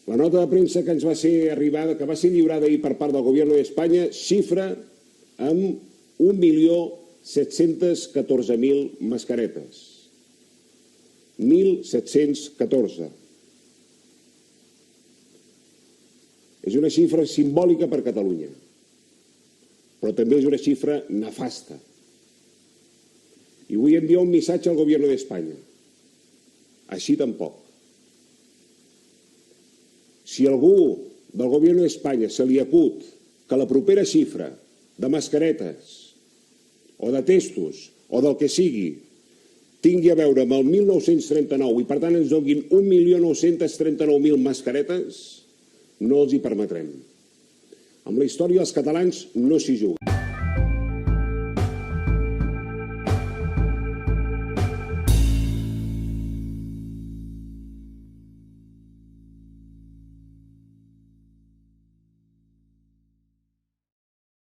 La nota de premsa que ens va ser arribada, que va ser lliurada ahir per part del Govern d'Espanya, xifra amb 1.714.000 mascaretes. 1.714. És una xifra simbòlica per Catalunya, però també és una xifra nefasta. I vull enviar un missatge al Govern d'Espanya. Així tampoc. Si algú del Govern d'Espanya se li acut que la propera xifra de mascaretes o de testos o del que sigui tingui a veure amb el 1939 i per tant ens donin 1.939.000 mascaretes, no els hi permetrem. Amb la història dels catalans no s'hi juga.